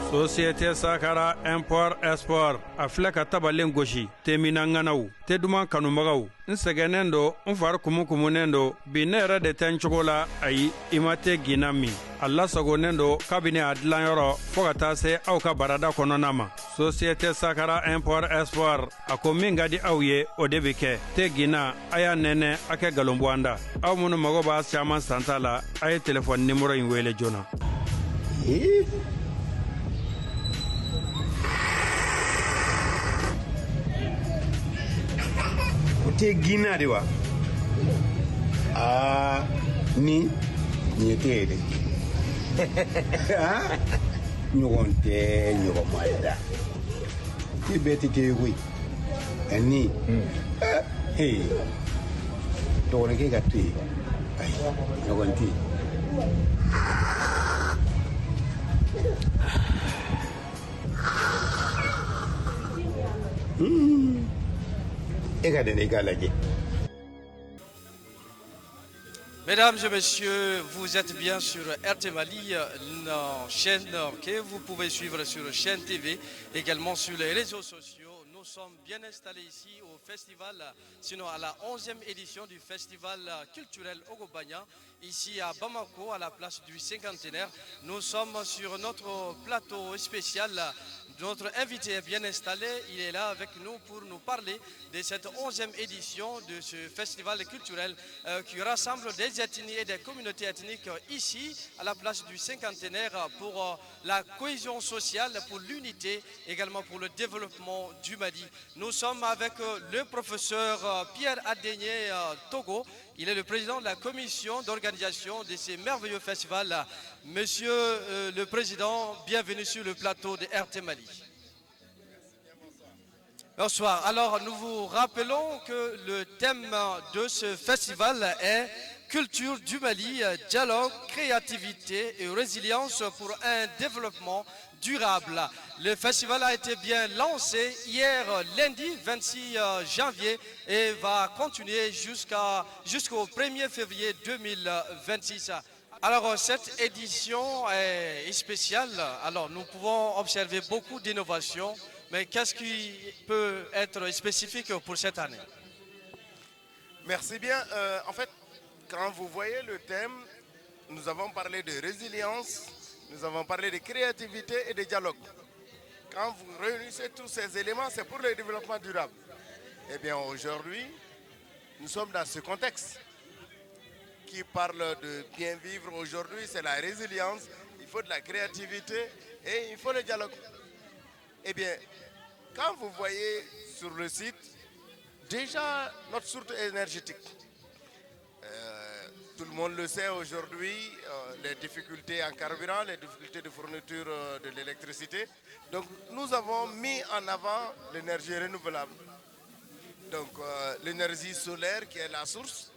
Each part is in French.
Société Sakara Import Export a filɛ ka tabalen gosi teminaŋanaw te duman kanubagaw n sɛgɛnnen do n fari kumukumunen do bi ne yɛrɛ de tɛ n cogo la ayi i ma tɛ gina min a lasagonen do kabini a dilanyɔrɔ fɔɔ ka taa se aw ka barada kɔnɔna ma. Société Sakara Import Export a ko min ka di aw ye o de bi kɛ te gina a y'a nɛnɛ a kɛ galonbu an da. Aw minnu mago b'a caman santa la a ye telefɔni nimero in wele joona. Te gina de wa ni te de ɲɔgɔn tɛ ɲɔgɔn ma ye da te bɛɛ tɛ te koyi ni dɔgɔninkɛ ka to yen ayi ɲɔgɔn tɛ Mesdames et messieurs, vous êtes bien sur RT Mali, une chaîne que vous pouvez suivre sur chaîne TV, également sur les réseaux sociaux. Nous sommes bien installés ici au festival, sinon à la 11e édition du festival culturel Ogobanya, ici à Bamako, à la place du cinquantenaire. Nous sommes sur notre plateau spécial. Notre invité est bien installé, il est là avec nous pour nous parler de cette 11e édition de ce festival culturel qui rassemble des ethnies et des communautés ethniques ici à la place du cinquantenaire pour la cohésion sociale, pour l'unité, également pour le développement du Mali. Nous sommes avec le professeur Pierre Adénié Togo. Il est le président de la commission d'organisation de ces merveilleux festivals. Monsieur le président, bienvenue sur le plateau de RT Mali. Bonsoir. Alors, nous vous rappelons que le thème de ce festival est Culture du Mali, dialogue, créativité et résilience pour un développement durable. Le festival a été bien lancé hier lundi 26 janvier et va continuer jusqu'au 1er février 2026. Alors cette édition est spéciale. Alors nous pouvons observer beaucoup d'innovations, mais qu'est-ce qui peut être spécifique pour cette année? Merci bien. En fait, quand vous voyez le thème, nous avons parlé de résilience, nous avons parlé de créativité et de dialogue. Quand vous réunissez tous ces éléments, c'est pour le développement durable. Eh bien aujourd'hui, nous sommes dans ce contexte qui parle de bien vivre aujourd'hui, c'est la résilience, il faut de la créativité et il faut le dialogue. Eh bien, quand vous voyez sur le site, déjà notre source énergétique, tout le monde le sait aujourd'hui, les difficultés en carburant, les difficultés de fourniture de l'électricité. Donc nous avons mis en avant l'énergie renouvelable. Donc l'énergie solaire qui est la source.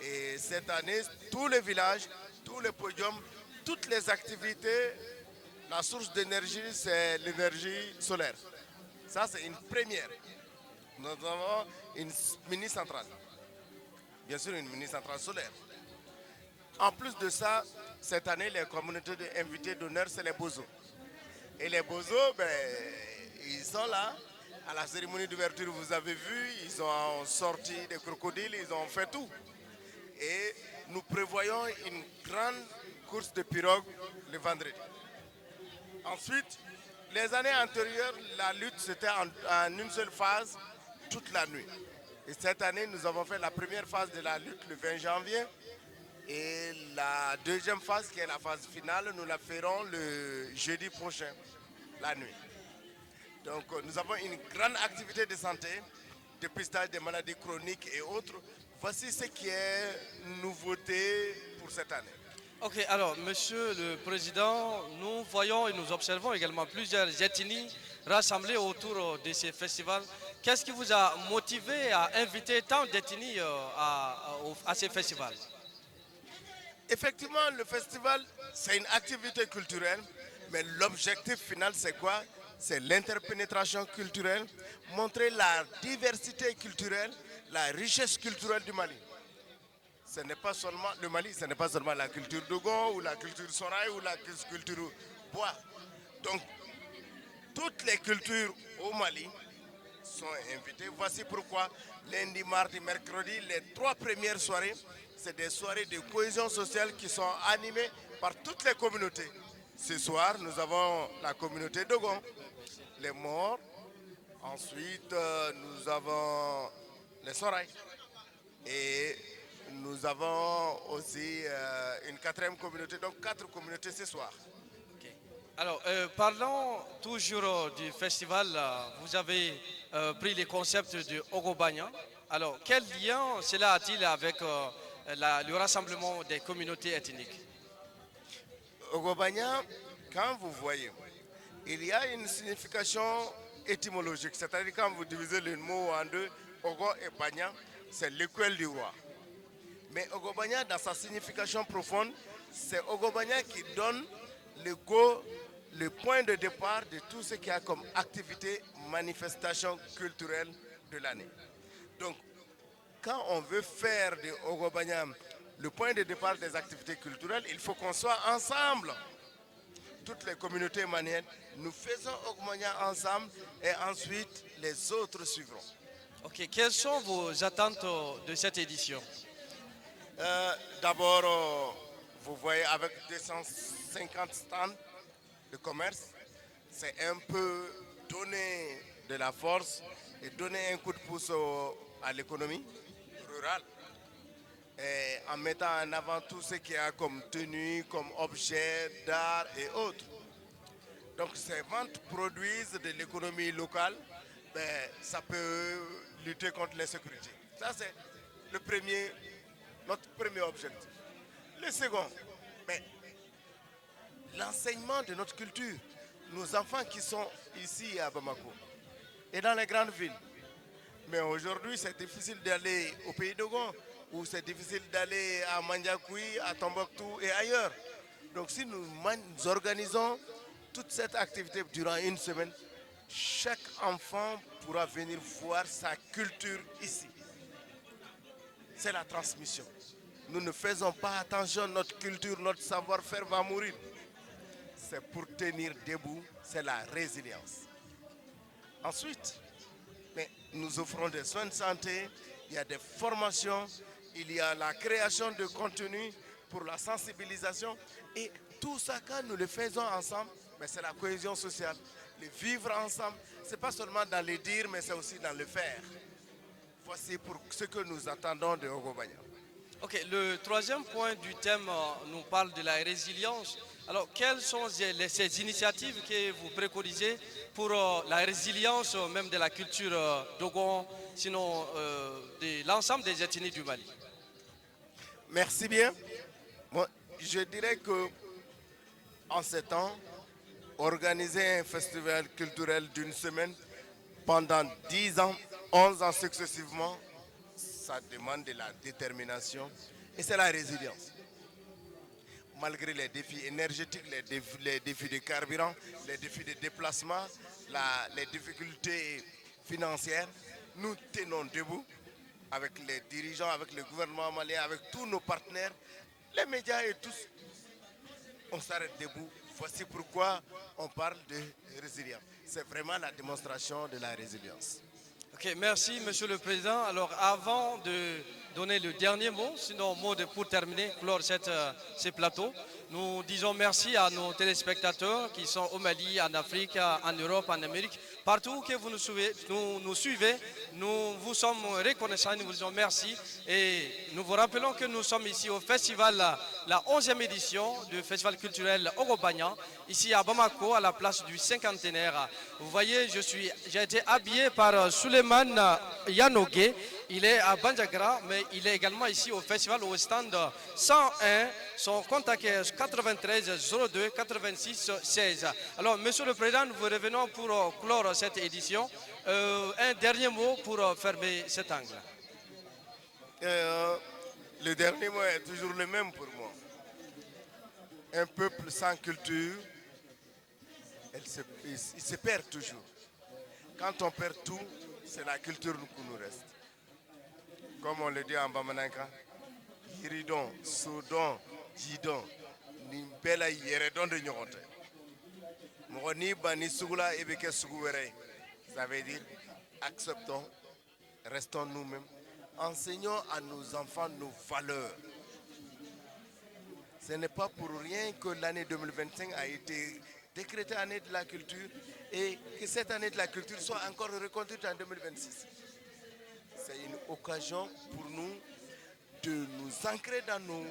Et cette année, tous les villages, tous les podiums, toutes les activités, la source d'énergie, c'est l'énergie solaire. Ça, c'est une première. Nous avons une mini-centrale. Bien sûr, une mini-centrale solaire. En plus de ça, cette année, les communautés invités d'honneur, c'est les bozos. Et les bozos, ils sont là. À la cérémonie d'ouverture, vous avez vu, ils ont sorti des crocodiles, ils ont fait tout. Et nous prévoyons une grande course de pirogue le vendredi. Ensuite, les années antérieures, la lutte c'était en une seule phase toute la nuit. Et cette année, nous avons fait la première phase de la lutte le 20 janvier. Et la deuxième phase, qui est la phase finale, nous la ferons le jeudi prochain, la nuit. Donc nous avons une grande activité de santé, dépistage des maladies chroniques et autres. Voici ce qui est nouveauté pour cette année. Ok, alors Monsieur le Président, nous voyons et nous observons également plusieurs ethnies rassemblées autour de ces festivals. Qu'est-ce qui vous a motivé à inviter tant d'ethnies à ces festivals? Effectivement, le festival, c'est une activité culturelle, mais l'objectif final, c'est quoi? C'est l'interpénétration culturelle, montrer la diversité culturelle, la richesse culturelle du Mali. Ce n'est pas seulement le Mali, ce n'est pas seulement la culture Dogon ou la culture Soraï ou la culture Bois. Donc, toutes les cultures au Mali sont invitées. Voici pourquoi lundi, mardi, mercredi, les 3 premières soirées, c'est des soirées de cohésion sociale qui sont animées par toutes les communautés. Ce soir, nous avons la communauté Dogon, les Morts. Ensuite, nous avons les Soraï. Et nous avons aussi une 4e communauté, donc 4 communautés ce soir. Ok. Alors, parlons toujours du festival. Vous avez pris les concepts du Ogobanya. Alors, quel lien cela a-t-il avec le rassemblement des communautés ethniques? Ogobanya, quand vous voyez, il y a une signification étymologique, c'est-à-dire quand vous divisez le mot en deux, Ogo et Banya, c'est l'écuelle du roi. Mais Ogobanya, dans sa signification profonde, c'est Ogobanya qui donne le point de départ de tout ce qu'il y a comme activité, manifestation culturelle de l'année. Donc, quand on veut faire de Ogobanya le point de départ des activités culturelles, il faut qu'on soit ensemble. Toutes les communautés maliennes, nous faisons Ogobanya ensemble et ensuite les autres suivront. Ok, quelles sont vos attentes de cette édition? D'abord, vous voyez avec 250 stands de commerce, c'est un peu donner de la force et donner un coup de pouce à l'économie rurale. Et en mettant en avant tout ce qu'il y a comme tenue, comme objet d'art et autres. Donc ces ventes produisent de l'économie locale, ben, ça peut lutter contre l'insécurité. Ça c'est notre premier objectif. Le second, ben, l'enseignement de notre culture. Nos enfants qui sont ici à Bamako et dans les grandes villes. Mais aujourd'hui c'est difficile d'aller au pays d'Ogon, ou c'est difficile d'aller à Mandiakoui, à Tombouctou et ailleurs. Donc si nous organisons toute cette activité durant une semaine, chaque enfant pourra venir voir sa culture ici. C'est la transmission. Nous ne faisons pas attention, notre culture, notre savoir-faire va mourir. C'est pour tenir debout, c'est la résilience. Ensuite, nous offrons des soins de santé, il y a des formations, il y a la création de contenu pour la sensibilisation. Et tout ça, quand nous le faisons ensemble, c'est la cohésion sociale. Le vivre ensemble, ce n'est pas seulement dans le dire, mais c'est aussi dans le faire. Voici pour ce que nous attendons de Ogobanya. Ok, le troisième point du thème nous parle de la résilience. Alors, quelles sont ces initiatives que vous préconisez pour la résilience même de la culture Dogon, sinon de l'ensemble des ethnies du Mali? Merci bien. Moi, je dirais que en ces temps, organiser un festival culturel d'une semaine pendant 10 ans, 11 ans successivement, ça demande de la détermination et c'est la résilience. Malgré les défis énergétiques, les défis de carburant, les défis de déplacement, les difficultés financières, nous tenons debout avec les dirigeants, avec le gouvernement malien, avec tous nos partenaires, les médias et tous. On s'arrête debout. Voici pourquoi on parle de résilience. C'est vraiment la démonstration de la résilience. Ok, merci Monsieur le Président. Alors avant de donner le dernier mot, sinon pour terminer, clore ce plateau, nous disons merci à nos téléspectateurs qui sont au Mali, en Afrique, en Europe, en Amérique. Partout que vous nous suivez, nous vous sommes reconnaissants, nous vous disons merci. Et nous vous rappelons que nous sommes ici au festival, la 11e édition du festival culturel Ogobanya, ici à Bamako, à la place du cinquantenaire. Vous voyez, j'ai été habillé par Suleiman Yanogué. Il est à Bandiagara, mais il est également ici au festival au stand 101. Son contact est 93 02 86 16. Alors, Monsieur le Président, nous revenons pour clore cette édition. Un dernier mot pour fermer cet angle. Le dernier mot est toujours le même pour moi. Un peuple sans culture, il se perd toujours. Quand on perd tout, c'est la culture qui nous reste. Comme on le dit en Bamananka, Yiridon, Sodon, Jidon, Nimbela Yeredon de Nyoronte. Ça veut dire acceptons, restons nous-mêmes, enseignons à nos enfants nos valeurs. Ce n'est pas pour rien que l'année 2025 a été décrétée année de la culture et que cette année de la culture soit encore reconduite en 2026. C'est une occasion pour nous de nous ancrer dans nos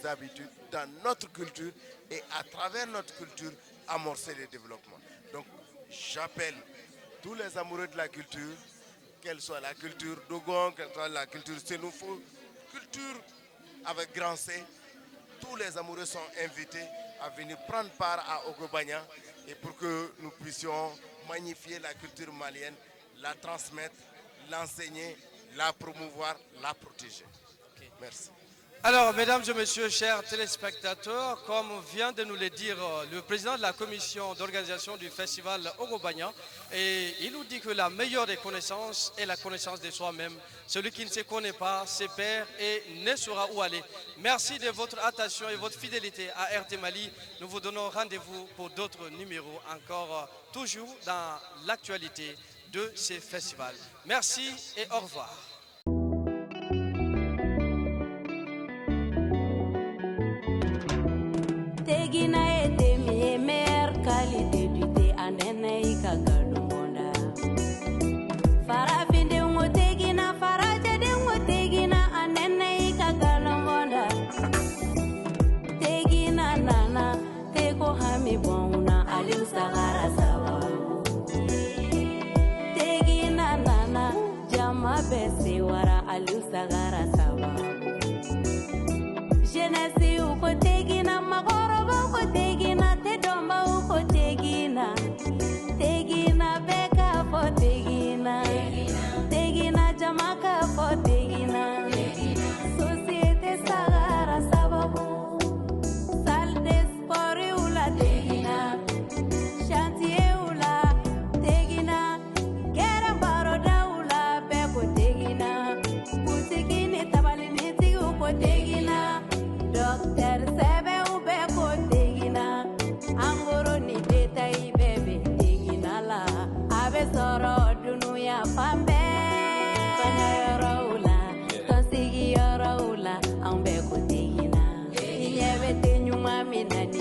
habitudes, dans notre culture et à travers notre culture amorcer le développement. Donc j'appelle tous les amoureux de la culture, qu'elle soit la culture Dogon, qu'elle soit la culture Sénoufo, culture avec grand C, tous les amoureux sont invités à venir prendre part à Ogobanya et pour que nous puissions magnifier la culture malienne, la transmettre, l'enseigner, la promouvoir, la protéger. Okay. Merci. Alors, mesdames et messieurs, chers téléspectateurs, comme vient de nous le dire le président de la commission d'organisation du festival Ogobanya, et il nous dit que la meilleure des connaissances est la connaissance de soi-même. Celui qui ne se connaît pas se perd et ne saura où aller. Merci de votre attention et votre fidélité à RT Mali. Nous vous donnons rendez-vous pour d'autres numéros encore, toujours dans l'actualité de ces festivals. Merci et au revoir. Tegina ete mi mer qualité du thé anene ikagalungonda. Farafinde ngo tegina faraja de ngo tegina anene ikagalungonda. Tegina nana tego hami bona aliu sagara sababu. Tegina nana jama besi wara aliu sagara sababu. Jenesi uko tegina magoroba uko tegina te domba uko tegina tegina beka fo tegina tegina jamaka fo tegina societe sagara sababu salde spori ula tegina chantier ula tegina kera baroda ula beko tegina kutigini tabalini tigi uko tegina Docteur Sebe ube ko tegina angoro ni betai bebe tegina la abe soro dunuya pambe kana yoroula tonsigi yoroula ambe ko tegina nyebe tenyuma minani